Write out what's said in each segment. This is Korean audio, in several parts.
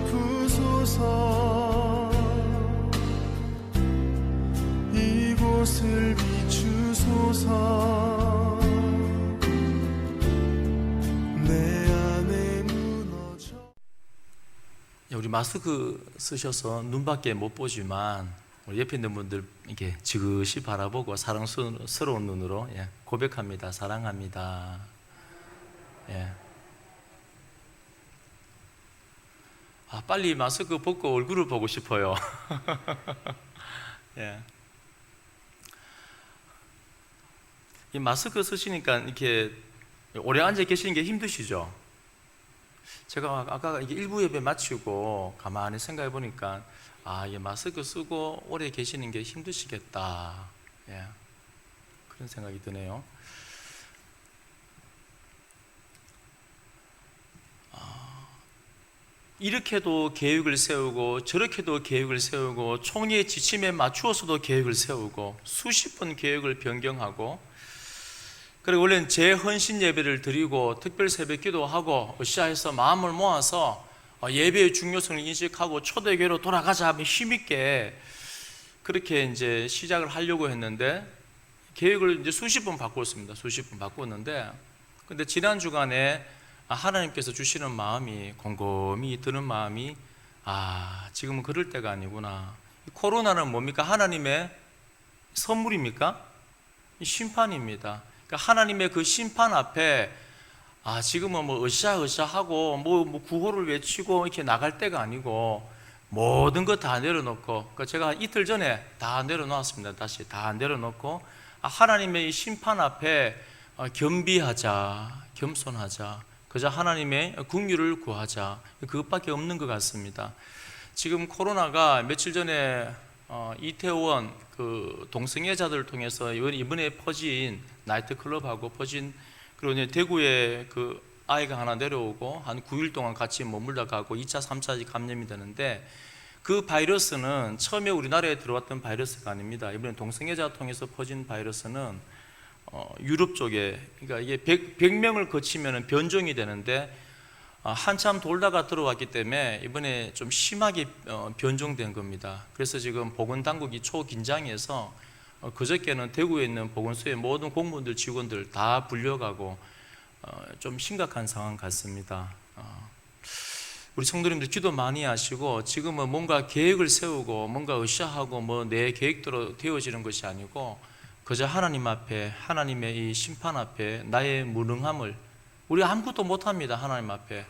덮으소서. 이곳을 비추소서. 내 안에 무너져. 우리 마스크 쓰셔서 눈밖에 못 보지만 우리 옆에 있는 분들 이렇게 지그시 바라보고 사랑스러운 눈으로 고백합니다. 사랑합니다. 빨리 마스크 벗고 얼굴을 보고 싶어요. 이 마스크 쓰시니까 이렇게 오래 앉아 계시는 게 힘드시죠? 제가 아까 이게 일부 예배 마치고 가만히 생각해 보니까 이 마스크 쓰고 오래 계시는 게 힘드시겠다. 그런 생각이 드네요. 이렇게도 계획을 세우고 저렇게도 계획을 세우고 총리의 지침에 맞추어서도 계획을 세우고 수십 번 계획을 변경하고, 그리고 원래는 재헌신 예배를 드리고 특별 새벽 기도하고 으쌰해서 마음을 모아서 예배의 중요성을 인식하고 초대교회로 돌아가자 하면 힘있게 그렇게 이제 시작을 하려고 했는데 계획을 이제 수십 번 바꿨습니다. 수십 번 바꿨는데, 근데 지난 주간에 하나님께서 주시는 마음이, 곰곰이 드는 마음이, 지금은 그럴 때가 아니구나. 코로나는 뭡니까? 하나님의 선물입니까? 심판입니다. 그러니까 하나님의 그 심판 앞에 지금은 뭐 으쌰으쌰하고 뭐 구호를 외치고 이렇게 나갈 때가 아니고 모든 거 다 내려놓고, 그러니까 제가 이틀 전에 다 내려놓았습니다. 다시 다 내려놓고 하나님의 이 심판 앞에 겸비하자, 겸손하자, 그저 하나님의 긍휼을 구하자, 그것밖에 없는 것 같습니다. 지금 코로나가 며칠 전에 이태원 그 동성애자들을 통해서 이번에 퍼진 나이트클럽하고 퍼진, 그리고 이제 대구에 그 아이가 하나 내려오고 한 9일 동안 같이 머물다 가고 2차, 3차 감염이 되는데, 그 바이러스는 처음에 우리나라에 들어왔던 바이러스가 아닙니다. 이번에 동성애자 통해서 퍼진 바이러스는 유럽 쪽에, 그러니까 이게 100명을 거치면 변종이 되는데 한참 돌다가 들어왔기 때문에 이번에 좀 심하게 변종된 겁니다. 그래서 지금 보건당국이 초긴장해서 그저께는 대구에 있는 보건소의 모든 공무원들, 직원들 다 불려가고 좀 심각한 상황 같습니다. 우리 성도님들 기도 많이 하시고, 지금은 뭔가 계획을 세우고 뭔가 으쌰하고 뭐 내 계획대로 되어지는 것이 아니고 그저 하나님 앞에, 하나님의 이 심판 앞에 나의 무능함을, 우리 아무것도 못합니다. 하나님 앞에,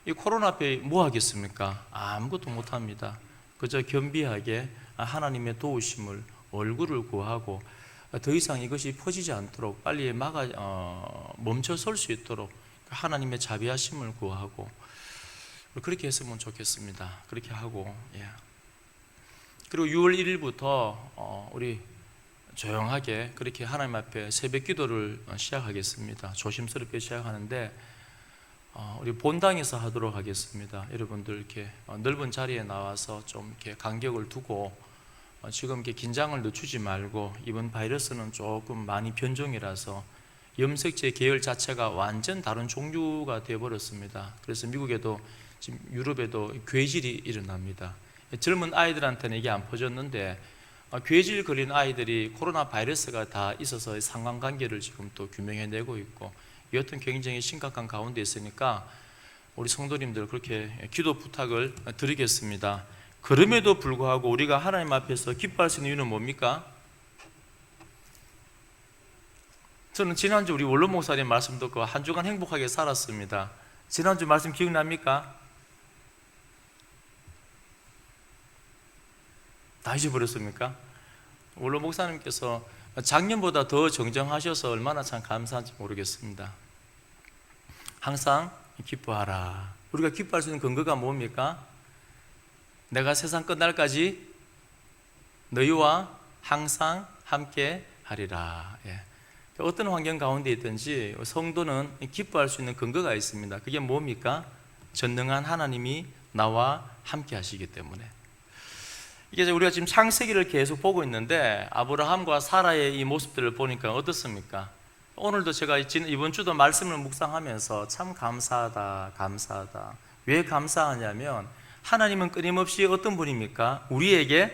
이 코로나 앞에 뭐 하겠습니까? 아무것도 못합니다. 그저 겸비하게 하나님의 도우심을, 얼굴을 구하고 더 이상 이것이 퍼지지 않도록 빨리 멈춰 설 수 있도록 하나님의 자비하심을 구하고, 그렇게 했으면 좋겠습니다. 그렇게 하고, 그리고 6월 1일부터 우리 조용하게 그렇게 하나님 앞에 새벽 기도를 시작하겠습니다. 조심스럽게 시작하는데 우리 본당에서 하도록 하겠습니다. 여러분들 이렇게 넓은 자리에 나와서 좀 이렇게 간격을 두고 지금 이렇게 긴장을 늦추지 말고, 이번 바이러스는 조금 많이 변종이라서 염색체 계열 자체가 완전 다른 종류가 되어버렸습니다. 그래서 미국에도 지금 유럽에도 괴질이 일어납니다. 젊은 아이들한테는 이게 안 퍼졌는데 괴질 걸린 아이들이 코로나 바이러스가 다 있어서 상관관계를 지금 또 규명해내고 있고, 여튼 굉장히 심각한 가운데 있으니까 우리 성도님들 그렇게 기도 부탁을 드리겠습니다. 그럼에도 불구하고 우리가 하나님 앞에서 기뻐할 수 있는 이유는 뭡니까? 저는 지난주 우리 원로 목사님 말씀 듣고 한 주간 행복하게 살았습니다. 지난주 말씀 기억납니까? 다 잊어버렸습니까? 원로 목사님께서 작년보다 더 정정하셔서 얼마나 참 감사한지 모르겠습니다. 항상 기뻐하라. 우리가 기뻐할 수 있는 근거가 뭡니까? 내가 세상 끝날까지 너희와 항상 함께 하리라. 어떤 환경 가운데 있든지 성도는 기뻐할 수 있는 근거가 있습니다. 그게 뭡니까? 전능한 하나님이 나와 함께 하시기 때문에. 이게 우리가 지금 창세기를 계속 보고 있는데 아브라함과 사라의 이 모습들을 보니까 어떻습니까? 오늘도 제가 이번 주도 말씀을 묵상하면서 참 감사하다. 왜 감사하냐면 하나님은 끊임없이 어떤 분입니까? 우리에게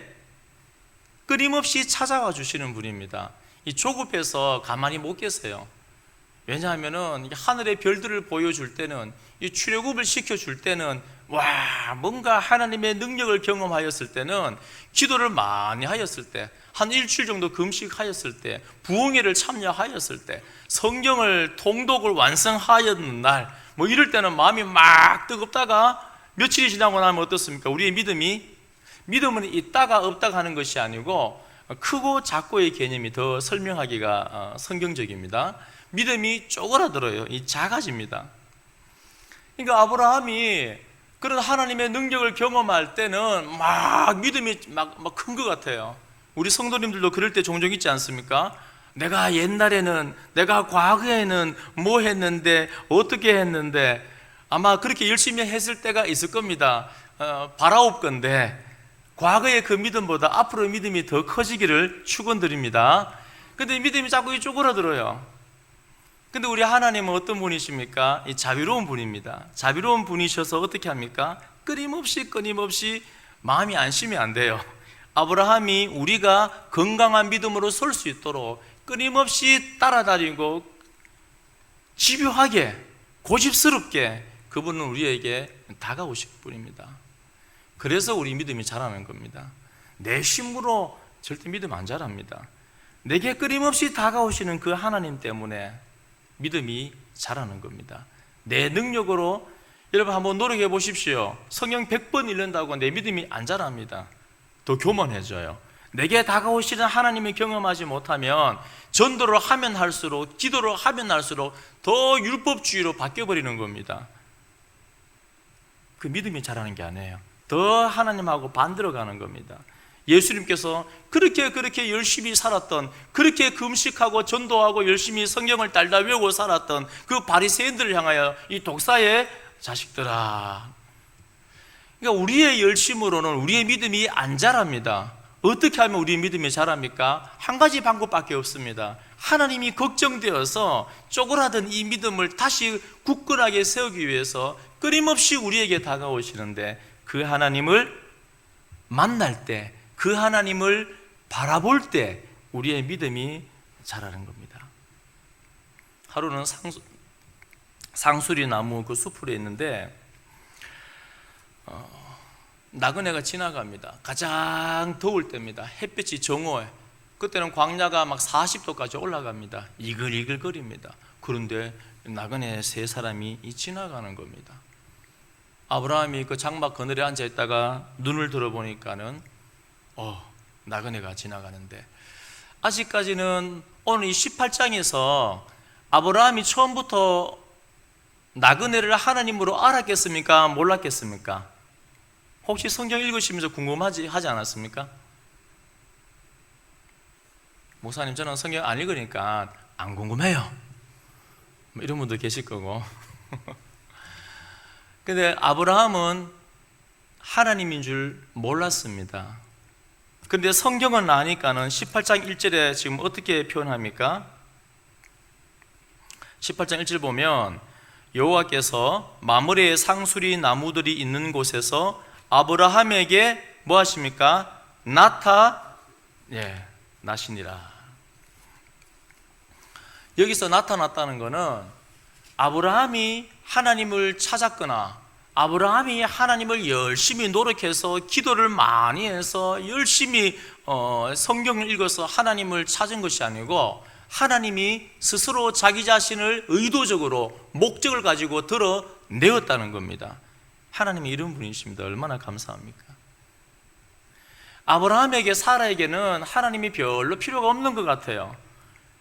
끊임없이 찾아와 주시는 분입니다. 이 조급해서 가만히 못 계세요. 왜냐하면은 하늘의 별들을 보여줄 때는, 이 출애굽을 시켜줄 때는, 와, 뭔가 하나님의 능력을 경험하였을 때는, 기도를 많이 하였을 때, 한 일주일 정도 금식하였을 때, 부흥회를 참여하였을 때, 성경을 통독을 완성하였는 날, 뭐 이럴 때는 마음이 막 뜨겁다가 며칠이 지나고 나면 어떻습니까? 우리의 믿음은 있다가 없다가 하는 것이 아니고 크고 작고의 개념이 더 설명하기가 성경적입니다. 믿음이 쪼그라들어요. 이 작아집니다. 그러니까 아브라함이 그런 하나님의 능력을 경험할 때는 막 믿음이 막 큰 것 같아요. 우리 성도님들도 그럴 때 종종 있지 않습니까? 내가 옛날에는, 내가 과거에는 뭐 했는데, 어떻게 했는데, 아마 그렇게 열심히 했을 때가 있을 겁니다. 바라옵건대 과거의 그 믿음보다 앞으로의 믿음이 더 커지기를 축원드립니다. 근데 믿음이 자꾸 쪼그라들어요. 근데 우리 하나님은 어떤 분이십니까? 이 자비로운 분입니다. 자비로운 분이셔서 어떻게 합니까? 끊임없이 마음이 안심이 안 돼요. 아브라함이 우리가 건강한 믿음으로 설 수 있도록 끊임없이 따라다니고 집요하게 고집스럽게 그분은 우리에게 다가오실 분입니다. 그래서 우리 믿음이 자라는 겁니다. 내 힘으로 절대 믿음 안 자랍니다. 내게 끊임없이 다가오시는 그 하나님 때문에 믿음이 자라는 겁니다. 내 능력으로 여러분 한번 노력해 보십시오. 성경 100번 읽는다고 내 믿음이 안 자랍니다. 더 교만해져요. 내게 다가오시는 하나님을 경험하지 못하면 전도를 하면 할수록, 기도를 하면 할수록 더 율법주의로 바뀌어버리는 겁니다. 그 믿음이 자라는 게 아니에요. 더 하나님하고 반대로 가는 겁니다. 예수님께서 그렇게 열심히 살았던, 그렇게 금식하고 전도하고 열심히 성경을 달다 외우고 살았던 그 바리새인들을 향하여 이 독사의 자식들아, 그러니까 우리의 열심으로는 우리의 믿음이 안 자랍니다. 어떻게 하면 우리의 믿음이 자랍니까? 한 가지 방법밖에 없습니다. 하나님이 걱정되어서 쪼그라든 이 믿음을 다시 굳건하게 세우기 위해서 끊임없이 우리에게 다가오시는데, 그 하나님을 만날 때, 그 하나님을 바라볼 때 우리의 믿음이 자라는 겁니다. 하루는 상수리 나무 그 숲으로 있는데 나그네가 지나갑니다. 가장 더울 때입니다. 햇빛이 정오에, 그때는 광야가 막 40도까지 올라갑니다. 이글이글거립니다. 그런데 나그네 세 사람이 지나가는 겁니다. 아브라함이 그 장막 그늘에 앉아 있다가 눈을 들어보니까는 나그네가 지나가는데, 아직까지는 오늘 이 18장에서 아브라함이 처음부터 나그네를 하나님으로 알았겠습니까? 몰랐겠습니까? 혹시 성경 읽으시면서 궁금하지 하지 않았습니까? 목사님, 저는 성경 안 읽으니까 안 궁금해요, 이런 분도 계실 거고. 근데 아브라함은 하나님인 줄 몰랐습니다. 근데 성경은 아니까는 18장 1절에 지금 어떻게 표현합니까? 18장 1절 보면 여호와께서 마므레의 상수리 나무들이 있는 곳에서 아브라함에게 뭐 하십니까? 나시니라. 여기서 나타났다는 것은 아브라함이 하나님을 찾았거나, 아브라함이 하나님을 열심히 노력해서 기도를 많이 해서 열심히 성경을 읽어서 하나님을 찾은 것이 아니고, 하나님이 스스로 자기 자신을 의도적으로 목적을 가지고 드러내었다는 겁니다. 하나님이 이런 분이십니다. 얼마나 감사합니까? 아브라함에게, 사라에게는 하나님이 별로 필요가 없는 것 같아요.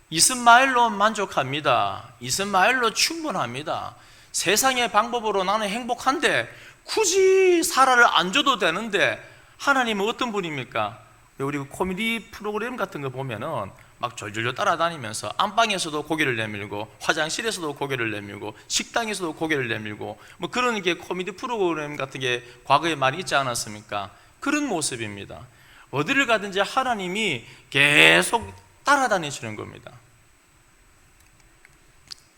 이스마엘로 만족합니다. 이스마엘로 충분합니다. 세상의 방법으로 나는 행복한데 굳이 사라를 안 줘도 되는데, 하나님은 어떤 분입니까? 우리 코미디 프로그램 같은 거 보면은 막 졸졸 따라다니면서 안방에서도 고개를 내밀고, 화장실에서도 고개를 내밀고, 식당에서도 고개를 내밀고, 뭐 그런 게 코미디 프로그램 같은 게 과거에 많이 있지 않았습니까? 그런 모습입니다. 어디를 가든지 하나님이 계속 따라다니시는 겁니다.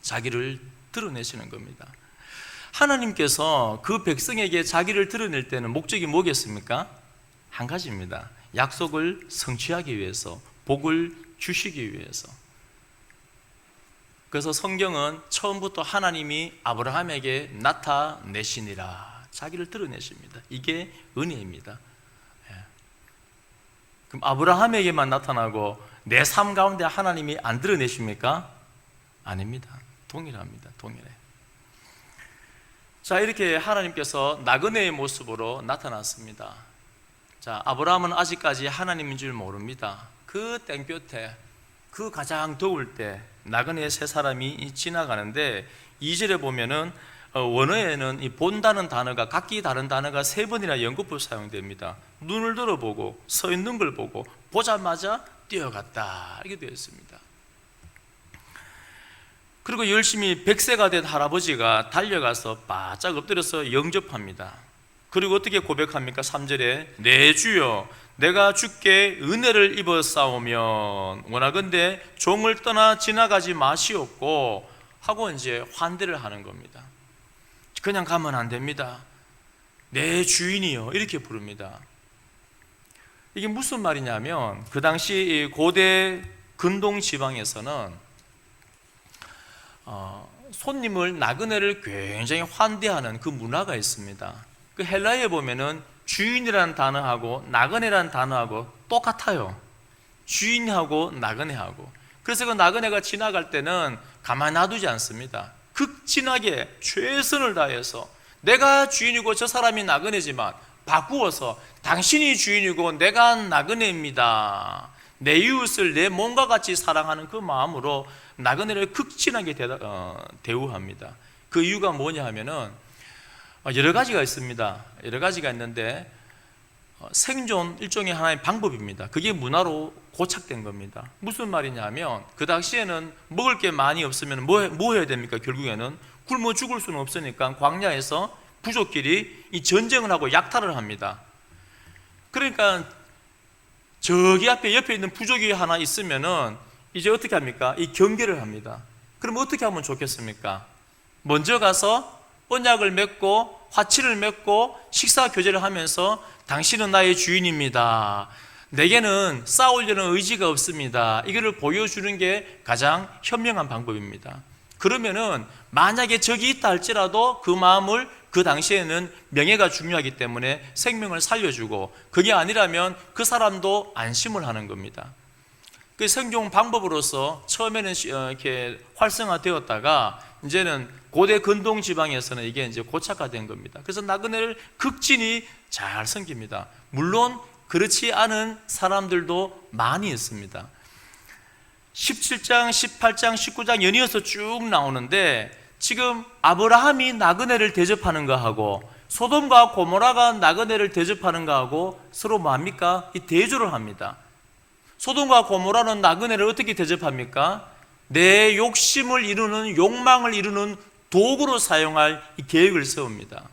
자기를 드러내시는 겁니다. 하나님께서 그 백성에게 자기를 드러낼 때는 목적이 뭐겠습니까? 한 가지입니다. 약속을 성취하기 위해서, 복을 주시기 위해서. 그래서 성경은 처음부터 하나님이 아브라함에게 나타내시니라, 자기를 드러내십니다. 이게 은혜입니다. 그럼 아브라함에게만 나타나고 내 삶 가운데 하나님이 안 드러내십니까? 아닙니다. 동일합니다. 동일해. 자, 이렇게 하나님께서 나그네의 모습으로 나타났습니다. 자, 아브라함은 아직까지 하나님인 줄 모릅니다. 그 땡볕에, 그 가장 더울 때 나그네 세 사람이 지나가는데 2절에 보면은 원어에는 이 본다는 단어가, 각기 다른 단어가 3번이나 연거푸 사용됩니다. 눈을 들어보고 서 있는 걸 보고 보자마자 뛰어갔다, 이렇게 되어 있습니다. 그리고 열심히 100세가 된 할아버지가 달려가서 바짝 엎드려서 영접합니다. 그리고 어떻게 고백합니까? 3절에 내 주여 내가 주께 은혜를 입어 싸우면 원하건대 종을 떠나 지나가지 마시옵고 하고 이제 환대를 하는 겁니다. 그냥 가면 안 됩니다. 내 주인이요, 이렇게 부릅니다. 이게 무슨 말이냐면 그 당시 고대 근동 지방에서는 손님을, 나그네를 굉장히 환대하는 그 문화가 있습니다. 그 헬라어에 보면은 주인이라는 단어하고 나그네라는 단어하고 똑같아요. 주인하고 나그네하고. 그래서 그 나그네가 지나갈 때는 가만 놔두지 않습니다. 극진하게 최선을 다해서 내가 주인이고 저 사람이 나그네지만 바꾸어서 당신이 주인이고 내가 나그네입니다. 내 이웃을 내 몸과 같이 사랑하는 그 마음으로 나그네를 극진하게 대우합니다. 그 이유가 뭐냐 하면은 여러 가지가 있습니다. 여러 가지가 있는데 생존 일종의 하나의 방법입니다. 그게 문화로 고착된 겁니다. 무슨 말이냐면 그 당시에는 먹을 게 많이 없으면 뭐 해야 됩니까? 결국에는 굶어 죽을 수는 없으니까 광야에서 부족끼리 이 전쟁을 하고 약탈을 합니다. 그러니까 저기 앞에 옆에 있는 부족이 하나 있으면은 이제 어떻게 합니까? 이 경계를 합니다. 그럼 어떻게 하면 좋겠습니까? 먼저 가서 언약을 맺고 화치를 맺고 식사 교제를 하면서 당신은 나의 주인입니다. 내게는 싸우려는 의지가 없습니다. 이거를 보여주는 게 가장 현명한 방법입니다. 그러면은 만약에 적이 있다 할지라도 그 마음을, 그 당시에는 명예가 중요하기 때문에 생명을 살려주고, 그게 아니라면 그 사람도 안심을 하는 겁니다. 그 생존 방법으로서 처음에는 이렇게 활성화되었다가 이제는 고대 근동 지방에서는 이게 이제 고착화된 겁니다. 그래서 나그네를 극진히 잘 섬깁니다. 물론 그렇지 않은 사람들도 많이 있습니다. 17장, 18장, 19장 연이어서 쭉 나오는데 지금 아브라함이 나그네를 대접하는 거하고 소돔과 고모라가 나그네를 대접하는 거하고 서로 뭡니까? 이 대조를 합니다. 소돔과 고모라는 나그네를 어떻게 대접합니까? 내 욕심을 이루는, 욕망을 이루는 도구로 사용할 이 계획을 세웁니다.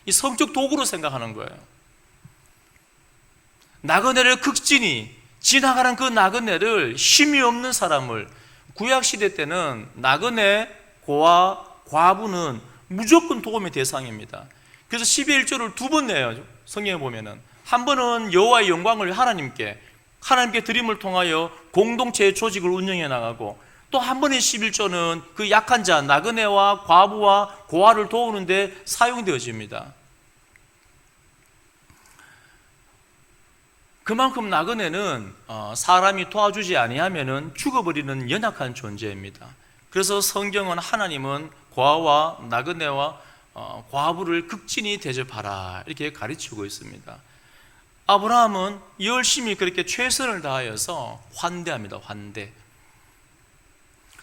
이 성적 도구로 생각하는 거예요. 나그네를 극진히 지나가는 그 나그네를, 힘이 없는 사람을, 구약시대 때는 나그네, 고아, 과부는 무조건 도움의 대상입니다. 그래서 12의 1조를 2번 내요. 성경에 보면은 한 번은 여호와의 영광을 하나님께 드림을 통하여 공동체의 조직을 운영해 나가고, 또 한 번의 11조는 그 약한 자, 나그네와 과부와 고아를 도우는데 사용되어집니다. 그만큼 나그네는 사람이 도와주지 아니하면은 죽어버리는 연약한 존재입니다. 그래서 성경은, 하나님은 고아와 나그네와 과부를 극진히 대접하라, 이렇게 가르치고 있습니다. 아브라함은 열심히 그렇게 최선을 다하여서 환대합니다. 환대.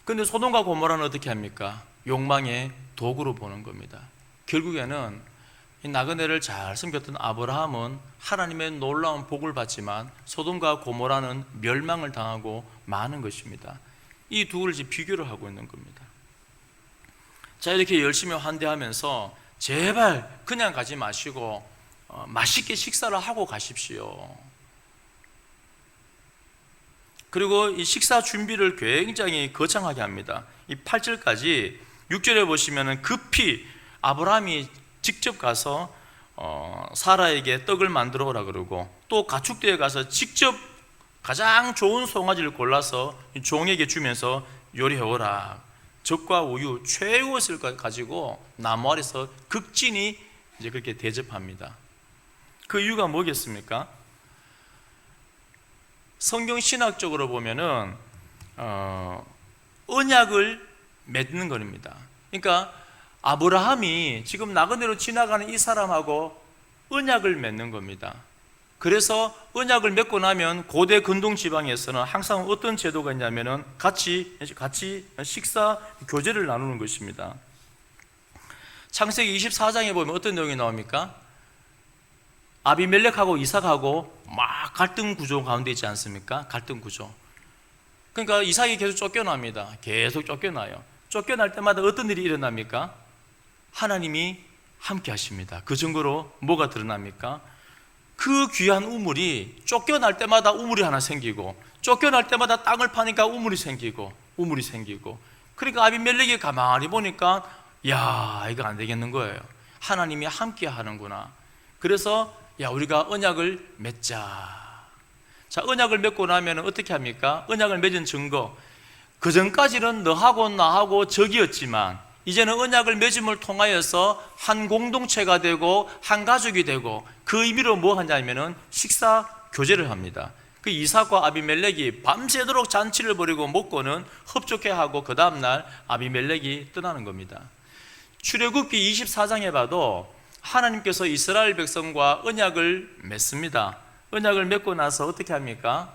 그런데 소돔과 고모라는 어떻게 합니까? 욕망의 도구로 보는 겁니다. 결국에는 이 나그네를 잘 섬겼던 아브라함은 하나님의 놀라운 복을 받지만 소돔과 고모라는 멸망을 당하고 마는 것입니다. 이 두 가지 비교를 하고 있는 겁니다. 자, 이렇게 열심히 환대하면서 제발 그냥 가지 마시고 맛있게 식사를 하고 가십시오. 그리고 이 식사 준비를 굉장히 거창하게 합니다. 이 8절까지, 6절에 보시면은 급히 아브라함이 직접 가서 사라에게 떡을 만들어 오라 그러고, 또 가축대에 가서 직접 가장 좋은 송아지를 골라서 종에게 주면서 요리해 오라. 젖과 우유 최고의 것을 가지고 나무 아래서 극진히 이제 그렇게 대접합니다. 그 이유가 뭐겠습니까? 성경 신학적으로 보면은 언약을 맺는 겁니다. 그러니까 아브라함이 지금 나그네로 지나가는 이 사람하고 언약을 맺는 겁니다. 그래서 언약을 맺고 나면 고대 근동 지방에서는 항상 어떤 제도가 있냐면은 같이 식사 교제를 나누는 것입니다. 창세기 24장에 보면 어떤 내용이 나옵니까? 아비멜렉하고 이삭하고 막 갈등 구조 가운데 있지 않습니까? 갈등 구조. 그러니까 이삭이 계속 쫓겨납니다. 계속 쫓겨나요. 쫓겨날 때마다 어떤 일이 일어납니까? 하나님이 함께 하십니다. 그 증거로 뭐가 드러납니까? 그 귀한 우물이 쫓겨날 때마다 우물이 하나 생기고, 쫓겨날 때마다 땅을 파니까 우물이 생기고. 그러니까 아비멜렉이 가만히 보니까 야, 이거 안 되겠는 거예요. 하나님이 함께 하는구나. 그래서 야, 우리가 언약을 맺자. 자, 언약을 맺고 나면 어떻게 합니까? 언약을 맺은 증거. 그 전까지는 너하고 나하고 적이었지만 이제는 언약을 맺음을 통하여서 한 공동체가 되고 한 가족이 되고, 그 의미로 뭐 하냐면은 식사 교제를 합니다. 그 이삭과 아비멜렉이 밤새도록 잔치를 벌이고 먹고는 흡족해 하고 그 다음날 아비멜렉이 떠나는 겁니다. 출애굽기 24장에 봐도 하나님께서 이스라엘 백성과 언약을 맺습니다. 언약을 맺고 나서 어떻게 합니까?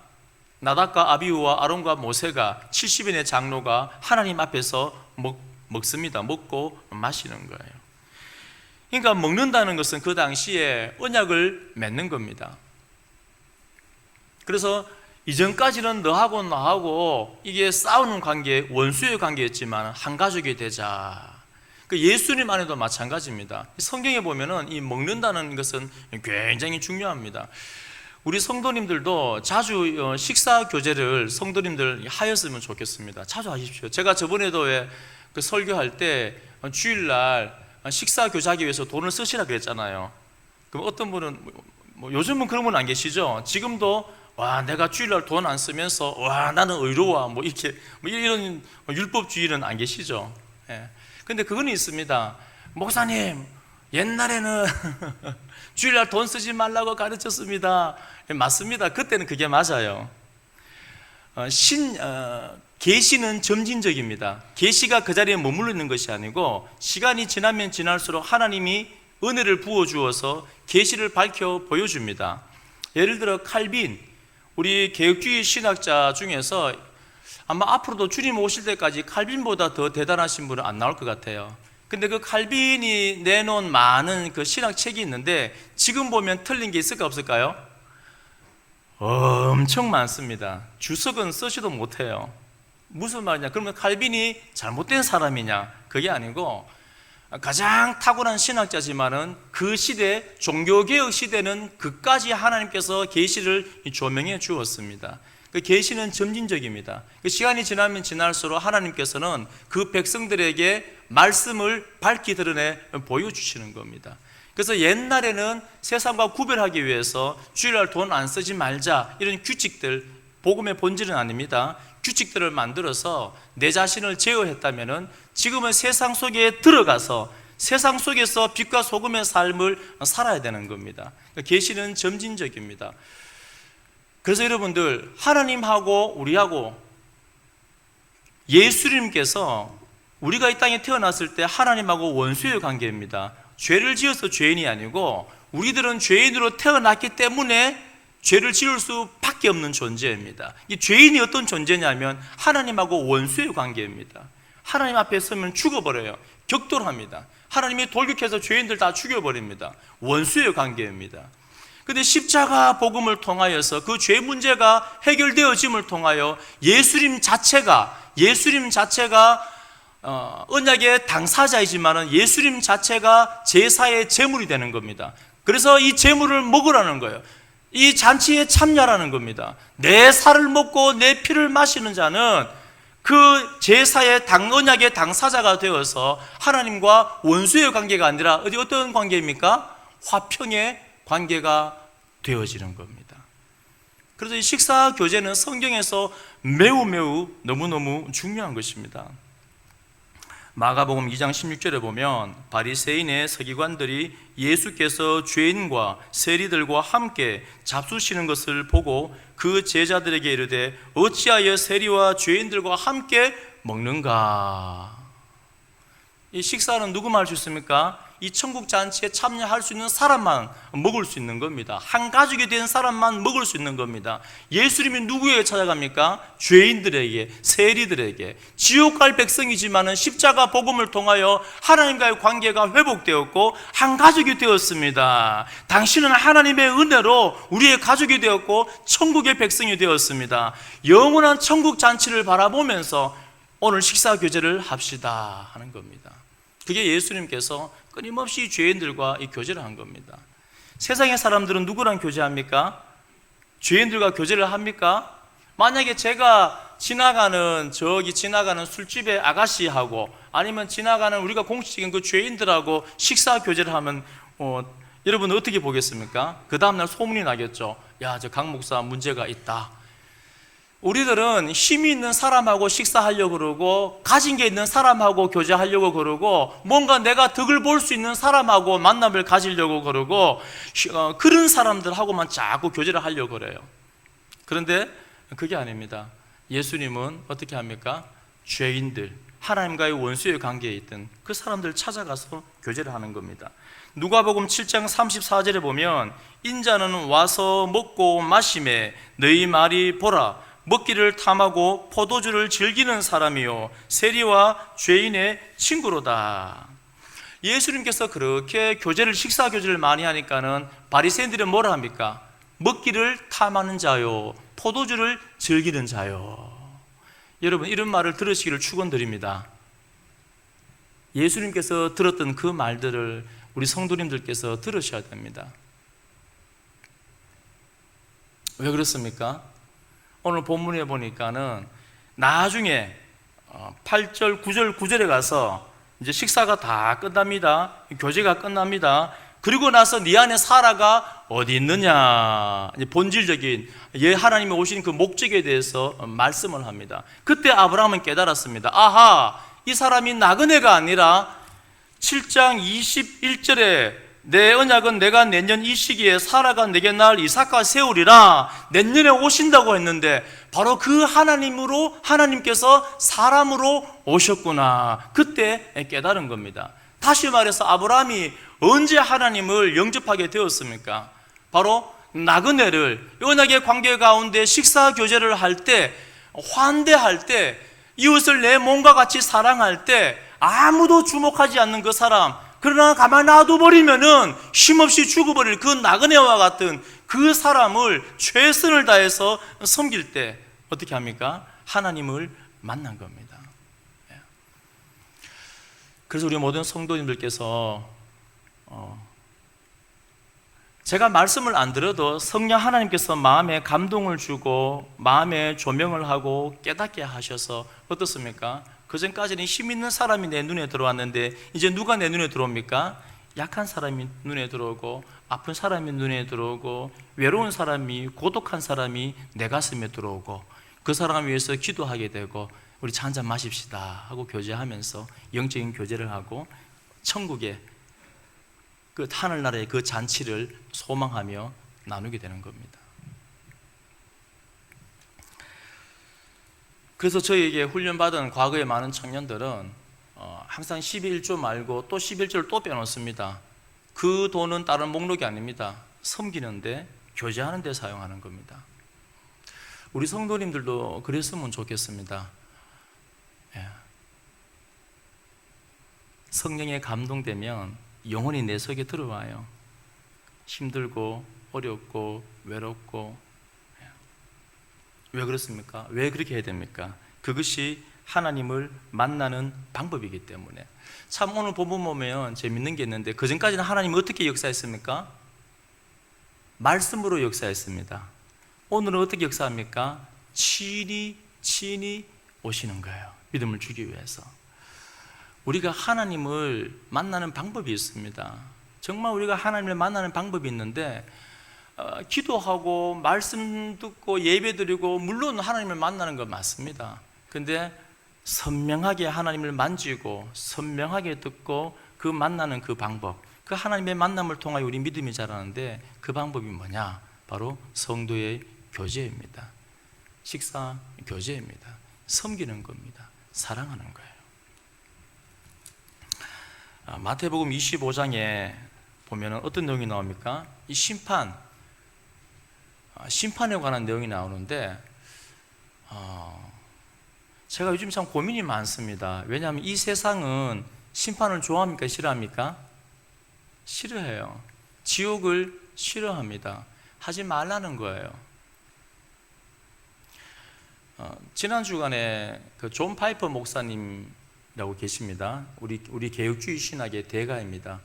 나답과 아비후와 아론과 모세가 70인의 장로가 하나님 앞에서 먹습니다. 먹고 마시는 거예요. 그러니까 먹는다는 것은 그 당시에 언약을 맺는 겁니다. 그래서 이전까지는 너하고 나하고 이게 싸우는 관계, 원수의 관계였지만 한 가족이 되자. 그 예수님 안에도 마찬가지입니다. 성경에 보면은 이 먹는다는 것은 굉장히 중요합니다. 우리 성도님들도 자주 식사 교제를 성도님들 하였으면 좋겠습니다. 자주 하십시오. 제가 저번에도 그 설교할 때 주일날 식사 교제하기 위해서 돈을 쓰시라 그랬잖아요. 그럼 어떤 분은 뭐 요즘은 그런 분 안 계시죠? 지금도 와, 내가 주일날 돈 안 쓰면서 와, 나는 의로워 뭐 이렇게 뭐 이런 율법주의는 안 계시죠? 예. 근데 그건 있습니다. 목사님, 옛날에는 주일날 돈 쓰지 말라고 가르쳤습니다. 맞습니다. 그때는 그게 맞아요. 계시는 점진적입니다. 계시가 그 자리에 머물러 있는 것이 아니고 시간이 지나면 지날수록 하나님이 은혜를 부어주어서 계시를 밝혀 보여줍니다. 예를 들어 칼빈, 우리 개혁주의 신학자 중에서 아마 앞으로도 주님 오실 때까지 칼빈보다 더 대단하신 분은 안 나올 것 같아요. 근데 그 칼빈이 내놓은 많은 그 신학책이 있는데 지금 보면 틀린 게 있을까 없을까요? 엄청 많습니다. 주석은 쓰지도 못해요. 무슨 말이냐? 그러면 칼빈이 잘못된 사람이냐? 그게 아니고 가장 탁월한 신학자지만은 그 시대, 종교개혁 시대는 그까지 하나님께서 계시를 조명해 주었습니다. 그 계시는 점진적입니다. 그 시간이 지나면 지날수록 하나님께서는 그 백성들에게 말씀을 밝히 드러내 보여주시는 겁니다. 그래서 옛날에는 세상과 구별하기 위해서 주일날 돈 안 쓰지 말자 이런 규칙들, 복음의 본질은 아닙니다. 규칙들을 만들어서 내 자신을 제어했다면은 지금은 세상 속에 들어가서 세상 속에서 빛과 소금의 삶을 살아야 되는 겁니다. 계시는 점진적입니다. 그래서 여러분들, 하나님하고 우리하고 예수님께서 우리가 이 땅에 태어났을 때 하나님하고 원수의 관계입니다. 죄를 지어서 죄인이 아니고 우리들은 죄인으로 태어났기 때문에 죄를 지을 수밖에 없는 존재입니다. 이 죄인이 어떤 존재냐면 하나님하고 원수의 관계입니다. 하나님 앞에 서면 죽어버려요. 격돌합니다. 하나님이 돌격해서 죄인들 다 죽여버립니다. 원수의 관계입니다. 그런데 십자가 복음을 통하여서 그 죄 문제가 해결되어짐을 통하여 예수님 자체가 언약의 당사자이지만 예수님 자체가 제사의 제물이 되는 겁니다. 그래서 이 제물을 먹으라는 거예요. 이 잔치에 참여하라는 겁니다. 내 살을 먹고 내 피를 마시는 자는 그 제사의 언약의 당사자가 되어서 하나님과 원수의 관계가 아니라 어떤 관계입니까? 화평의 관계가 되어지는 겁니다. 그래서 이 식사 교제는 성경에서 매우 너무너무 중요한 것입니다. 마가복음 2장 16절에 보면 바리새인의 서기관들이 예수께서 죄인과 세리들과 함께 잡수시는 것을 보고 그 제자들에게 이르되 어찌하여 세리와 죄인들과 함께 먹는가? 이 식사는 누구만 할 수 있습니까? 이 천국 잔치에 참여할 수 있는 사람만 먹을 수 있는 겁니다. 한 가족이 된 사람만 먹을 수 있는 겁니다. 예수님이 누구에게 찾아갑니까? 죄인들에게, 세리들에게. 지옥 갈 백성이지만은 십자가 복음을 통하여 하나님과의 관계가 회복되었고 한 가족이 되었습니다. 당신은 하나님의 은혜로 우리의 가족이 되었고 천국의 백성이 되었습니다. 영원한 천국 잔치를 바라보면서 오늘 식사 교제를 합시다 하는 겁니다. 그게 예수님께서 끊임없이 죄인들과 이 교제를 한 겁니다. 세상의 사람들은 누구랑 교제합니까? 죄인들과 교제를 합니까? 만약에 제가 지나가는 술집의 아가씨하고 아니면 지나가는 우리가 공식적인 그 죄인들하고 식사 교제를 하면 여러분은 어떻게 보겠습니까? 그 다음날 소문이 나겠죠. 야, 저 강 목사 문제가 있다. 우리들은 힘이 있는 사람하고 식사하려고 그러고 가진 게 있는 사람하고 교제하려고 그러고 뭔가 내가 덕을 볼 수 있는 사람하고 만남을 가지려고 그러고 그런 사람들하고만 자꾸 교제를 하려고 그래요. 그런데 그게 아닙니다. 예수님은 어떻게 합니까? 죄인들, 하나님과의 원수의 관계에 있던 그 사람들 찾아가서 교제를 하는 겁니다. 누가복음 7장 34절에 보면 인자는 와서 먹고 마시매 너희 말이 보라 먹기를 탐하고 포도주를 즐기는 사람이요 세리와 죄인의 친구로다. 예수님께서 그렇게 식사 교제를 많이 하니까는 바리새인들은 뭐라 합니까? 먹기를 탐하는 자요 포도주를 즐기는 자요. 여러분 이런 말을 들으시기를 축원드립니다. 예수님께서 들었던 그 말들을 우리 성도님들께서 들으셔야 됩니다. 왜 그렇습니까? 오늘 본문에 보니까는 나중에 8절, 9절, 9절에 가서 이제 식사가 다 끝납니다. 교제가 끝납니다. 그리고 나서 네 안에 사라가 어디 있느냐, 본질적인 하나님이 오신 그 목적에 대해서 말씀을 합니다. 그때 아브라함은 깨달았습니다. 아하, 이 사람이 나그네가 아니라 7장 21절에 내 언약은 내가 내년 이 시기에 사라가 내게 낳을 이삭과 세우리라 내년에 오신다고 했는데 바로 그 하나님께서 사람으로 오셨구나. 그때 깨달은 겁니다. 다시 말해서 아브라함이 언제 하나님을 영접하게 되었습니까? 바로 나그네를 언약의 관계 가운데 식사 교제를 할 때, 환대할 때, 이웃을 내 몸과 같이 사랑할 때 아무도 주목하지 않는 그 사람, 그러나 가만 놔둬버리면은 쉼없이 죽어버릴 그 나그네와 같은 그 사람을 최선을 다해서 섬길 때 어떻게 합니까? 하나님을 만난 겁니다. 그래서 우리 모든 성도님들께서 제가 말씀을 안 들어도 성령 하나님께서 마음에 감동을 주고 마음에 조명을 하고 깨닫게 하셔서 어떻습니까? 그전까지는 힘 있는 사람이 내 눈에 들어왔는데 이제 누가 내 눈에 들어옵니까? 약한 사람이 눈에 들어오고 아픈 사람이 눈에 들어오고 외로운 사람이 고독한 사람이 내 가슴에 들어오고 그 사람을 위해서 기도하게 되고 우리 차 한잔 마십시다 하고 교제하면서 영적인 교제를 하고 천국의 그 하늘나라의 그 잔치를 소망하며 나누게 되는 겁니다. 그래서 저희에게 훈련받은 과거의 많은 청년들은 항상 11조 말고 또 11조를 또 빼놓습니다. 그 돈은 다른 목록이 아닙니다. 섬기는데, 교제하는 데 사용하는 겁니다. 우리 성도님들도 그랬으면 좋겠습니다. 성령에 감동되면 영혼이 내 속에 들어와요. 힘들고 어렵고 외롭고. 왜 그렇습니까? 왜 그렇게 해야 됩니까? 그것이 하나님을 만나는 방법이기 때문에. 참 오늘 본문 보면 재밌는 게 있는데 그전까지는 하나님이 어떻게 역사했습니까? 말씀으로 역사했습니다. 오늘은 어떻게 역사합니까? 친히 오시는 거예요. 믿음을 주기 위해서. 우리가 하나님을 만나는 방법이 있습니다. 정말 우리가 하나님을 만나는 방법이 있는데 기도하고 말씀 듣고 예배 드리고 물론 하나님을 만나는 건 맞습니다. 근데 선명하게 하나님을 만지고 선명하게 듣고 그 만나는 그 방법, 그 하나님의 만남을 통하여 우리 믿음이 자라는데 그 방법이 뭐냐? 바로 성도의 교제입니다. 식사 교제입니다. 섬기는 겁니다. 사랑하는 거예요. 마태복음 25장에 보면 어떤 내용이 나옵니까? 이 심판에 관한 내용이 나오는데 제가 요즘 참 고민이 많습니다. 왜냐하면 이 세상은 심판을 좋아합니까? 싫어합니까? 싫어해요. 지옥을 싫어합니다. 하지 말라는 거예요. 지난 주간에 그 존 파이퍼 목사님이라고 계십니다. 우리 개혁주의 신학의 대가입니다.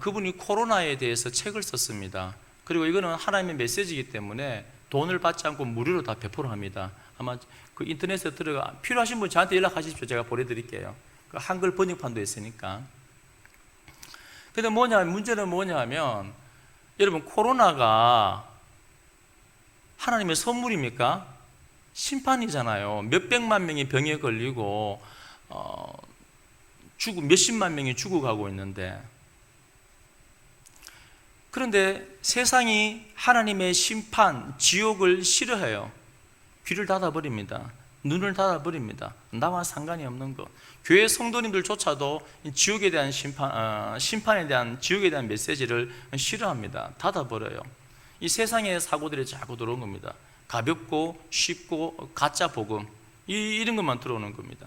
그분이 코로나에 대해서 책을 썼습니다. 그리고 이거는 하나님의 메시지이기 때문에 돈을 받지 않고 무료로 다 배포합니다. 아마 그 인터넷에 들어가 필요하신 분 저한테 연락하십시오. 제가 보내드릴게요. 그 한글 번역판도 있으니까. 근데 문제는 뭐냐면 여러분, 코로나가 하나님의 선물입니까? 심판이잖아요. 몇백만 명이 병에 걸리고 몇십만 명이 죽어가고 있는데, 그런데 세상이 하나님의 심판, 지옥을 싫어해요. 귀를 닫아버립니다. 눈을 닫아버립니다. 나와 상관이 없는 것. 교회 성도님들조차도 지옥에 대한 심판에 대한, 지옥에 대한 메시지를 싫어합니다. 닫아버려요. 이 세상의 사고들이 자꾸 들어온 겁니다. 가볍고 쉽고 가짜 복음, 이런 것만 들어오는 겁니다.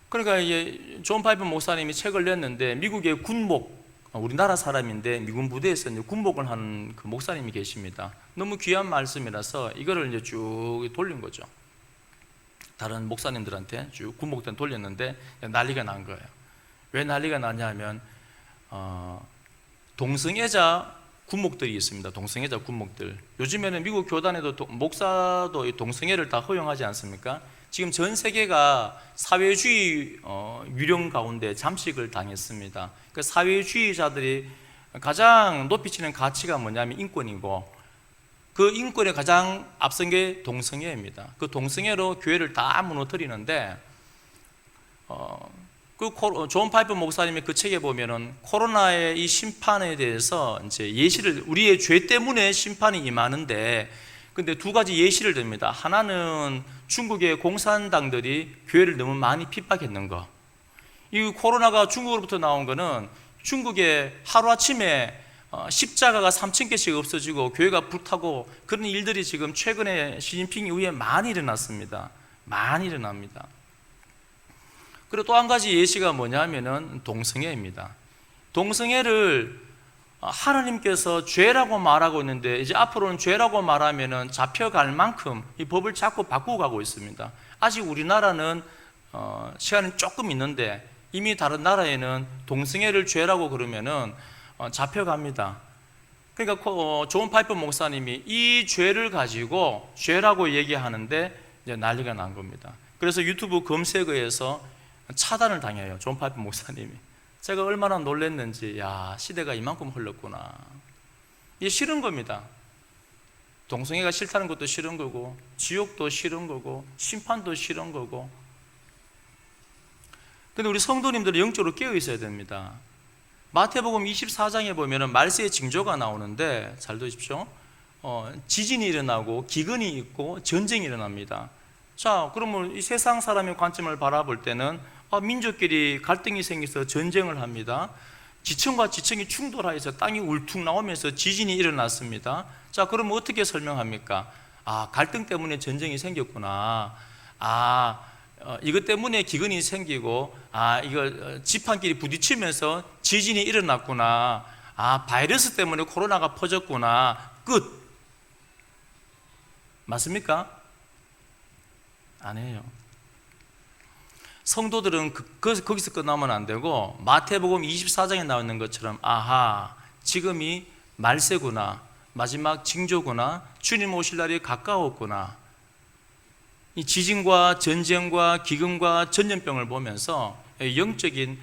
그러니까 이제 존 파이퍼 목사님이 책을 냈는데, 미국의 군목, 우리나라 사람인데 미군 부대에서 이제 군목을 하는 그 목사님이 계십니다. 너무 귀한 말씀이라서 이거를 이제 쭉 돌린 거죠. 다른 목사님들한테 쭉 군목들한테 돌렸는데 난리가 난 거예요. 왜 난리가 나냐면 동성애자 군목들이 있습니다. 동성애자 군목들. 요즘에는 미국 교단에도 목사도 동성애를 다 허용하지 않습니까? 지금 전 세계가 사회주의 유령 가운데 잠식을 당했습니다. 그 사회주의자들이 가장 높이 치는 가치가 뭐냐면 인권이고, 그 인권에 가장 앞선 게 동성애입니다. 그 동성애로 교회를 다 무너뜨리는데, 존 파이퍼 목사님의 그 책에 보면은 코로나의 이 심판에 대해서 이제 예시를, 우리의 죄 때문에 심판이 임하는데, 근데 두 가지 예시를 듭니다. 하나는 중국의 공산당들이 교회를 너무 많이 핍박했는 거. 이 코로나가 중국으로부터 나온 거는 중국에 하루아침에 십자가가 3,000개씩 없어지고 교회가 불타고 그런 일들이 지금 최근에 시진핑 이후에 많이 일어났습니다. 많이 일어납니다. 그리고 또 한 가지 예시가 뭐냐면은 동성애입니다. 동성애를 하나님께서 죄라고 말하고 있는데, 이제 앞으로는 죄라고 말하면은 잡혀갈 만큼 이 법을 자꾸 바꾸고 가고 있습니다. 아직 우리나라는 시간은 조금 있는데, 이미 다른 나라에는 동성애를 죄라고 그러면은 잡혀갑니다. 그러니까 존 파이퍼 목사님이 이 죄를 가지고 죄라고 얘기하는데 이제 난리가 난 겁니다. 그래서 유튜브 검색어에서 차단을 당해요, 존 파이퍼 목사님이. 제가 얼마나 놀랐는지, 야, 시대가 이만큼 흘렀구나. 이게 싫은 겁니다. 동성애가 싫다는 것도 싫은 거고, 지옥도 싫은 거고, 심판도 싫은 거고. 근데 우리 성도님들은 영적으로 깨어 있어야 됩니다. 마태복음 24장에 보면은 말세의 징조가 나오는데, 잘 들으십시오. 지진이 일어나고 기근이 있고 전쟁이 일어납니다. 자, 그러면 이 세상 사람의 관점을 바라볼 때는 민족끼리 갈등이 생겨서 전쟁을 합니다. 지층과 지층이 충돌하여서 땅이 울퉁 나오면서 지진이 일어났습니다. 자, 그럼 어떻게 설명합니까? 갈등 때문에 전쟁이 생겼구나. 이것 때문에 기근이 생기고, 이거 지판끼리 부딪히면서 지진이 일어났구나. 바이러스 때문에 코로나가 퍼졌구나. 끝. 맞습니까? 아니에요. 성도들은 거기서 끝나면 안 되고, 마태복음 24장에 나와 있는 것처럼, 지금이 말세구나, 마지막 징조구나, 주님 오실 날이 가까웠구나, 이 지진과 전쟁과 기근과 전염병을 보면서 영적인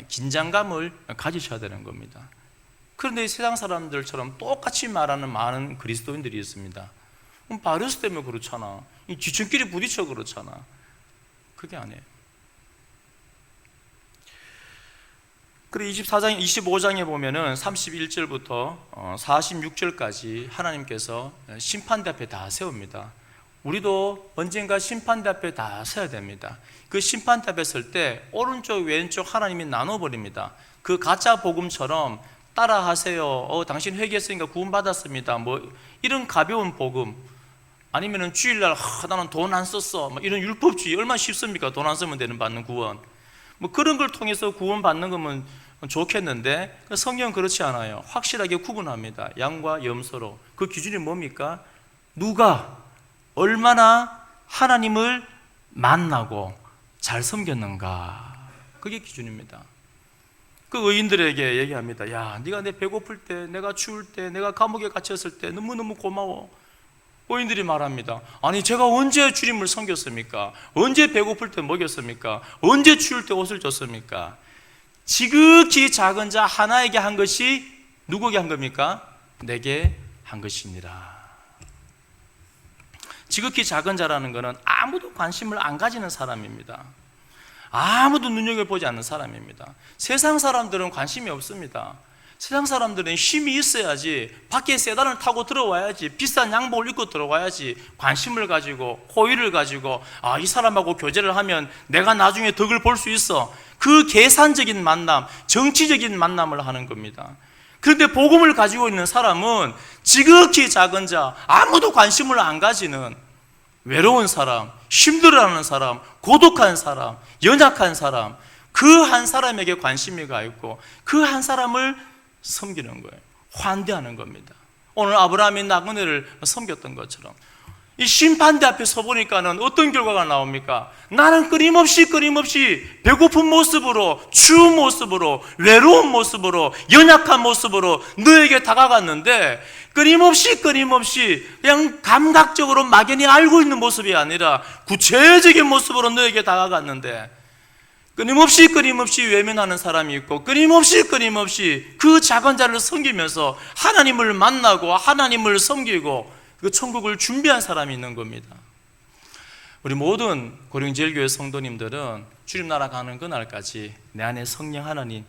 긴장감을 가지셔야 되는 겁니다. 그런데 세상 사람들처럼 똑같이 말하는 많은 그리스도인들이 있습니다. 바이러스 때문에 그렇잖아. 지층끼리 부딪혀 그렇잖아. 그게 아니에요. 그리고 24장, 25장에 보면은 31절부터 46절까지 하나님께서 심판대 앞에 다 세웁니다. 우리도 언젠가 심판대 앞에 다 서야 됩니다. 그 심판대 앞에 설 때 오른쪽 왼쪽 하나님이 나눠버립니다. 그 가짜 복음처럼 따라하세요. 당신 회개했으니까 구원받았습니다. 뭐 이런 가벼운 복음, 아니면은 주일날 나는 돈 안 썼어, 뭐 이런 율법주의 얼마나 쉽습니까? 돈 안 쓰면 되는 받는 구원. 뭐 그런 걸 통해서 구원 받는 거면 좋겠는데 성경은 그렇지 않아요. 확실하게 구분합니다. 양과 염소로. 그 기준이 뭡니까? 누가 얼마나 하나님을 만나고 잘 섬겼는가, 그게 기준입니다. 그 의인들에게 얘기합니다. 야, 네가 내 배고플 때, 내가 추울 때, 내가 감옥에 갇혔을 때 너무너무 고마워. 의인들이 말합니다. 아니, 제가 언제 주님을 섬겼습니까? 언제 배고플 때 먹였습니까? 언제 추울 때 옷을 줬습니까? 지극히 작은 자 하나에게 한 것이 누구에게 한 겁니까? 내게 한 것이니라. 지극히 작은 자라는 것은 아무도 관심을 안 가지는 사람입니다. 아무도 눈여겨보지 않는 사람입니다. 세상 사람들은 관심이 없습니다. 세상 사람들은 힘이 있어야지, 밖에 세단을 타고 들어와야지, 비싼 양복을 입고 들어와야지 관심을 가지고, 호의를 가지고, 이 사람하고 교제를 하면 내가 나중에 덕을 볼 수 있어. 그 계산적인 만남, 정치적인 만남을 하는 겁니다. 그런데 복음을 가지고 있는 사람은 지극히 작은 자, 아무도 관심을 안 가지는 외로운 사람, 힘들어하는 사람, 고독한 사람, 연약한 사람, 그 한 사람에게 관심이 가 있고 그 한 사람을 섬기는 거예요. 환대하는 겁니다. 오늘 아브라함이 나그네를 섬겼던 것처럼 이 심판대 앞에 서보니까는 어떤 결과가 나옵니까? 나는 끊임없이 배고픈 모습으로, 추운 모습으로, 외로운 모습으로, 연약한 모습으로 너에게 다가갔는데 끊임없이 그냥 감각적으로 막연히 알고 있는 모습이 아니라 구체적인 모습으로 너에게 다가갔는데 끊임없이 외면하는 사람이 있고 끊임없이 그 작은 자를 섬기면서 하나님을 만나고 하나님을 섬기고 그 천국을 준비한 사람이 있는 겁니다. 우리 모든 고령제일교회 성도님들은 주님 나라 가는 그날까지 내 안에 성령 하나님,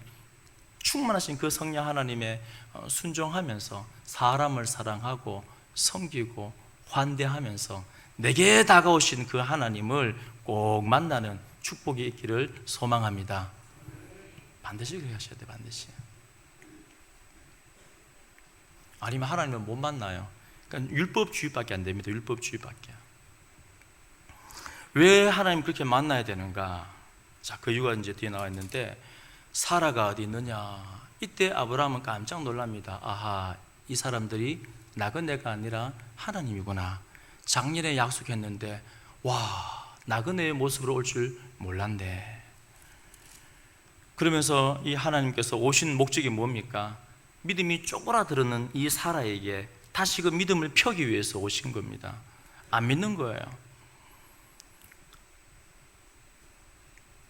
충만하신 그 성령 하나님의 순종하면서 사람을 사랑하고 섬기고 환대하면서 내게 다가오신 그 하나님을 꼭 만나는 축복이 있기를 소망합니다. 반드시 그렇게 하셔야 돼요. 반드시. 아니면 하나님을 못 만나요. 그러니까 율법주의밖에 안 됩니다. 율법주의밖에. 왜 하나님 그렇게 만나야 되는가? 자, 그 이유가 이제 뒤에 나와 있는데, 사라가 어디 있느냐? 이때 아브라함은 깜짝 놀랍니다. 아하, 이 사람들이 나그네가 아니라 하나님이구나. 작년에 약속했는데 와, 나그네의 모습으로 올 줄 몰랐네. 그러면서 이 하나님께서 오신 목적이 뭡니까? 믿음이 쪼그라드는 이 사라에게 다시 그 믿음을 펴기 위해서 오신 겁니다. 안 믿는 거예요.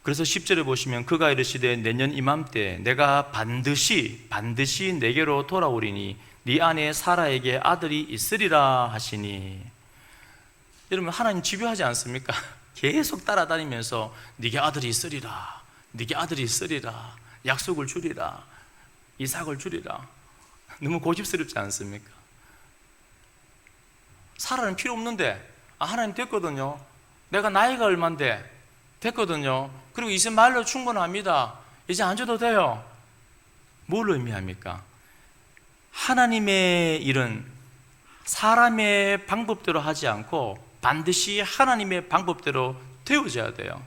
그래서 10절에 보시면 그가 이르시되 내년 이맘때 내가 반드시 내게로 돌아오리니 네 안에 사라에게 아들이 있으리라 하시니. 여러분, 하나님 집요하지 않습니까? 계속 따라다니면서 네게 아들이 있으리라, 네게 아들이 있으리라, 약속을 주리라, 이삭을 주리라. 너무 고집스럽지 않습니까? 사라는 필요 없는데 하나님 됐거든요. 내가 나이가 얼만데 됐거든요. 그리고 이스마엘로 충분합니다. 이제 안 줘도 돼요. 뭘 의미합니까? 하나님의 일은 사람의 방법대로 하지 않고 반드시 하나님의 방법대로 되어져야 돼요.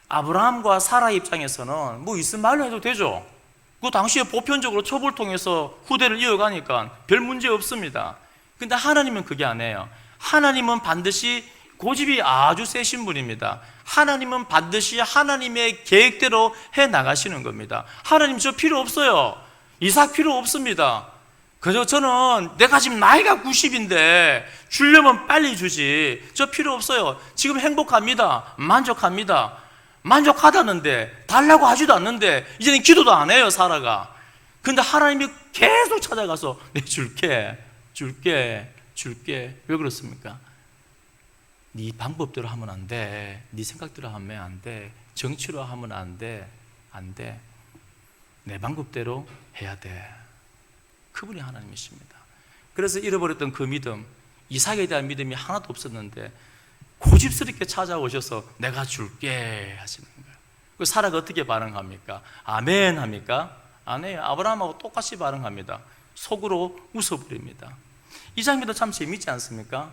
아브라함과 사라 입장에서는 뭐 이스마엘로 해도 되죠. 그 당시에 보편적으로 첩을 통해서 후대를 이어가니까 별 문제 없습니다. 근데 하나님은 그게 아니에요. 하나님은 반드시 고집이 아주 세신 분입니다. 하나님은 반드시 하나님의 계획대로 해 나가시는 겁니다. 하나님 저 필요 없어요. 이삭 필요 없습니다. 그저 저는 내가 지금 나이가 90인데 주려면 빨리 주지. 저 필요 없어요. 지금 행복합니다. 만족합니다. 만족하다는데 달라고 하지도 않는데 이제는 기도도 안 해요, 사라가. 근데 하나님이 계속 찾아가서 내 줄게. 왜 그렇습니까? 네 방법대로 하면 안 돼. 네 생각대로 하면 안 돼. 정치로 하면 안 돼. 내 방법대로 해야 돼. 그분이 하나님이십니다. 그래서 잃어버렸던 그 믿음, 이삭에 대한 믿음이 하나도 없었는데 고집스럽게 찾아오셔서 내가 줄게 하시는 거예요. 그 사라가 어떻게 반응합니까? 아멘 합니까? 안 해요. 아브라함하고 똑같이 반응합니다. 속으로 웃어버립니다. 이 장면도 참 재밌지 않습니까?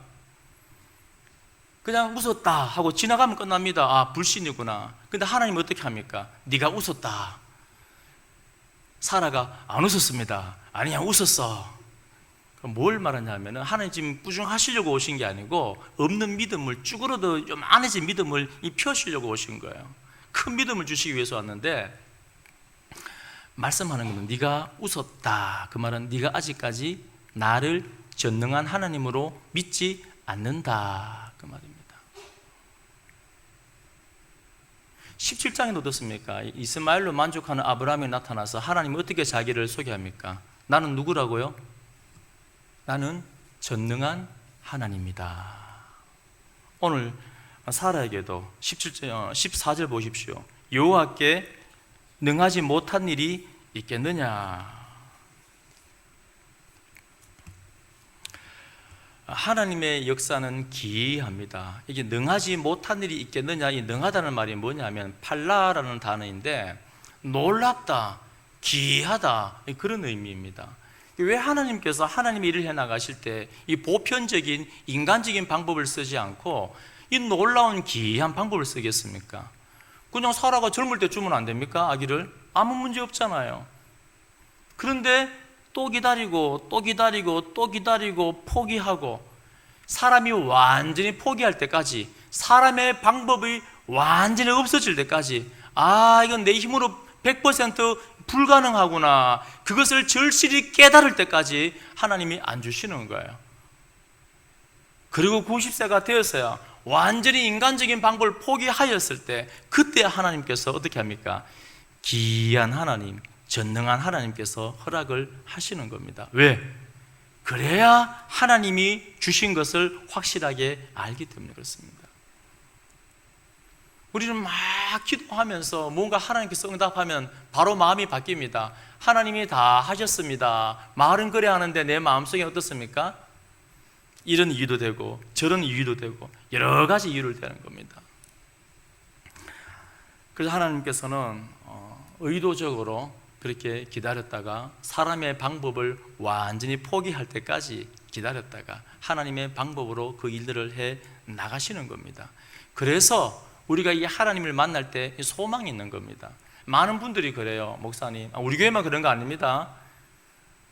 그냥 웃었다 하고 지나가면 끝납니다. 아, 불신이구나. 근데 하나님은 어떻게 합니까? 네가 웃었다. 사라가 안 웃었습니다. 아니야, 웃었어. 그럼 뭘 말하냐면 하나님 지금 부정하시려고 오신 게 아니고 없는 믿음을 쭈그러도 좀 안해진 믿음을 펴시려고 오신 거예요. 큰 믿음을 주시기 위해서 왔는데 말씀하는 것은 네가 웃었다. 그 말은 네가 아직까지 나를 전능한 하나님으로 믿지 않는다. 그 말입니다. 17장에 어떻습니까? 이스마엘로 만족하는 아브라함이 나타나서 하나님은 어떻게 자기를 소개합니까? 나는 누구라고요? 나는 전능한 하나님이다. 오늘 사라에게도 14절 보십시오. 여호와께 능하지 못한 일이 있겠느냐? 하나님의 역사는 기이합니다. 이게 능하지 못한 일이 있겠느냐? 이 능하다는 말이 뭐냐면 팔라라는 단어인데 놀랍다, 기이하다 그런 의미입니다. 왜 하나님께서 하나님의 일을 해나가실 때 이 보편적인 인간적인 방법을 쓰지 않고 이 놀라운 기이한 방법을 쓰겠습니까? 그냥 사라가 젊을 때 주면 안 됩니까? 아기를? 아무 문제 없잖아요. 그런데 또 기다리고 포기하고 사람이 완전히 포기할 때까지, 사람의 방법이 완전히 없어질 때까지, 아, 이건 내 힘으로 100% 불가능하구나, 그것을 절실히 깨달을 때까지 하나님이 안 주시는 거예요. 그리고 90세가 되었어야 완전히 인간적인 방법을 포기하였을 때 그때 하나님께서 어떻게 합니까? 기이한 하나님, 전능한 하나님께서 허락을 하시는 겁니다. 왜? 그래야 하나님이 주신 것을 확실하게 알기 때문에 그렇습니다. 우리는 막 기도하면서 뭔가 하나님께서 응답하면 바로 마음이 바뀝니다. 하나님이 다 하셨습니다. 말은 그래 하는데 내 마음속에 어떻습니까? 이런 이유도 되고 저런 이유도 되고 여러 가지 이유를 대는 겁니다. 그래서 하나님께서는 의도적으로 그렇게 기다렸다가 사람의 방법을 완전히 포기할 때까지 기다렸다가 하나님의 방법으로 그 일들을 해 나가시는 겁니다. 그래서 우리가 이 하나님을 만날 때 소망이 있는 겁니다. 많은 분들이 그래요. 목사님, 우리 교회만 그런 거 아닙니다.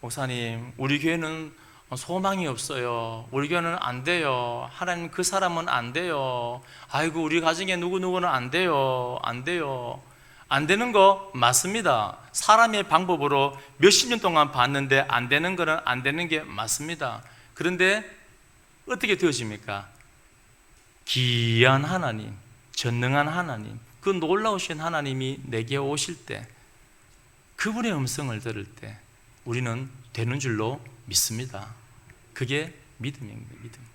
목사님, 우리 교회는 소망이 없어요. 우리 교회는 안 돼요. 하나님, 그 사람은 안 돼요. 아이고, 우리 가정에 누구누구는 안 돼요. 안 되는 거 맞습니다. 사람의 방법으로 몇십 년 동안 봤는데 안 되는 거는 안 되는 게 맞습니다. 그런데 어떻게 되어집니까? 기이한 하나님, 전능한 하나님, 그 놀라우신 하나님이 내게 오실 때, 그분의 음성을 들을 때 우리는 되는 줄로 믿습니다. 그게 믿음입니다. 믿음.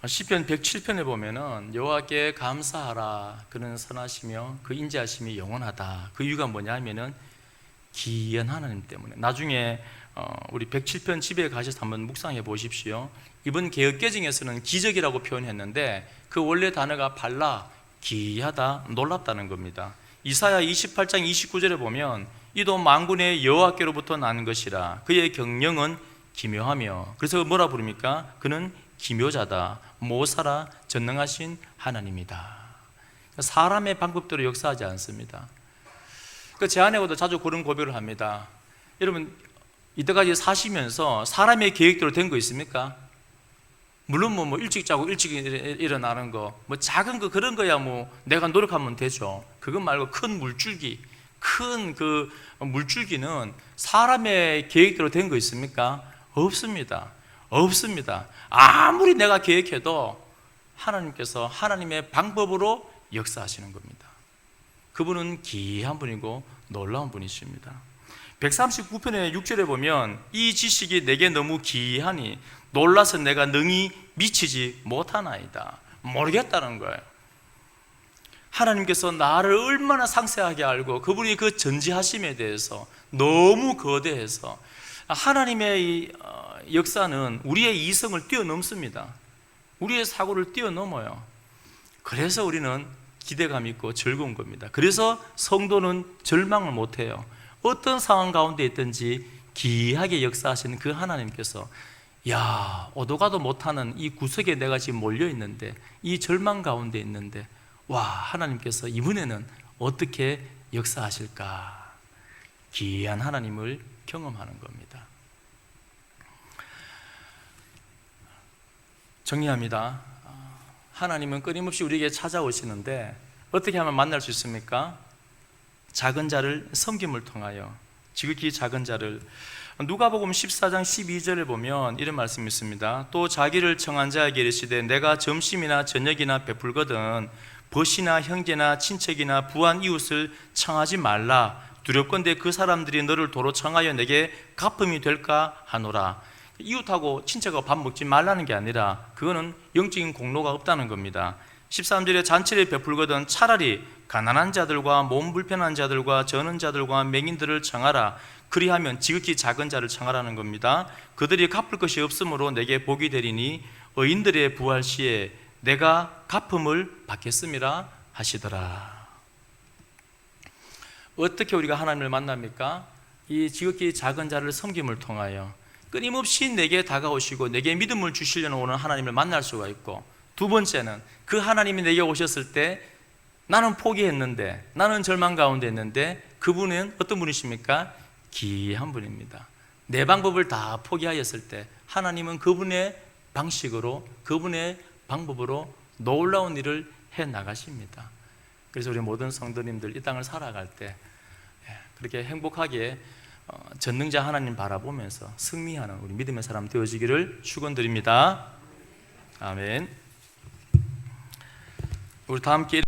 시편 107편에 보면은 여호와께 감사하라, 그는 선하시며 그 인자하심이 영원하다. 그 이유가 뭐냐면은 기이한 하나님 때문에. 나중에 우리 107편 집에 가셔서 한번 묵상해 보십시오. 이번 개역개정에서는 기적이라고 표현했는데 그 원래 단어가 발라, 기이하다, 놀랍다는 겁니다. 이사야 28장 29절에 보면 이도 만군의 여호와께로부터 난 것이라, 그의 경영은 기묘하며. 그래서 뭐라 부릅니까? 그는 기묘자다, 모사라, 전능하신 하나님이다. 사람의 방법대로 역사하지 않습니다. 제 아내하고도 자주 그런 고백을 합니다. 여러분, 이때까지 사시면서 사람의 계획대로 된 거 있습니까? 물론 뭐 일찍 자고 일찍 일어나는 거, 뭐 작은 거, 그런 거야 뭐 내가 노력하면 되죠. 그것 말고 큰 물줄기, 큰 그 물줄기는 사람의 계획대로 된 거 있습니까? 없습니다. 없습니다. 아무리 내가 계획해도 하나님께서 하나님의 방법으로 역사하시는 겁니다. 그분은 기이한 분이고 놀라운 분이십니다. 139편의 6절에 보면 이 지식이 내게 너무 기이하니 놀라서 내가 능히 미치지 못하나이다. 모르겠다는 거예요. 하나님께서 나를 얼마나 상세하게 알고 그분이 그 전지하심에 대해서 너무 거대해서 하나님의 이 역사는 우리의 이성을 뛰어넘습니다. 우리의 사고를 뛰어넘어요. 그래서 우리는 기대감 있고 즐거운 겁니다. 그래서 성도는 절망을 못해요. 어떤 상황 가운데 있든지 기이하게 역사하시는 그 하나님께서 야, 오도 가도 못하는 이 구석에 내가 지금 몰려있는데 이 절망 가운데 있는데 와, 하나님께서 이번에는 어떻게 역사하실까? 기이한 하나님을 경험하는 겁니다. 정리합니다. 하나님은 끊임없이 우리에게 찾아오시는데 어떻게 하면 만날 수 있습니까? 작은 자를 섬김을 통하여, 지극히 작은 자를. 누가복음 14장 12절에 보면 이런 말씀이 있습니다. 또 자기를 청한 자에게 이르시되 내가 점심이나 저녁이나 베풀거든 벗이나 형제나 친척이나 부한 이웃을 청하지 말라. 두렵건대 그 사람들이 너를 도로 청하여 내게 갚음이 될까 하노라. 이웃하고 친척하고 밥 먹지 말라는 게 아니라 그거는 영적인 공로가 없다는 겁니다. 13절에 잔치를 베풀거든 차라리 가난한 자들과 몸 불편한 자들과 저는 자들과 맹인들을 청하라. 그리하면 지극히 작은 자를 청하라는 겁니다. 그들이 갚을 것이 없으므로 내게 복이 되리니 의인들의 부활 시에 내가 갚음을 받겠음이라 하시더라. 어떻게 우리가 하나님을 만납니까? 이 지극히 작은 자를 섬김을 통하여 끊임없이 내게 다가오시고 내게 믿음을 주시려는 오는 하나님을 만날 수가 있고, 두 번째는 그 하나님이 내게 오셨을 때 나는 포기했는데, 나는 절망 가운데 있는데 그분은 어떤 분이십니까? 기이한 분입니다. 내 방법을 다 포기하였을 때 하나님은 그분의 방식으로, 그분의 방법으로 놀라운 일을 해나가십니다. 그래서 우리 모든 성도님들 이 땅을 살아갈 때 그렇게 행복하게 전능자 하나님 바라보면서 승리하는 우리 믿음의 사람 되어지기를 축원드립니다. 아멘. 우리 다 함께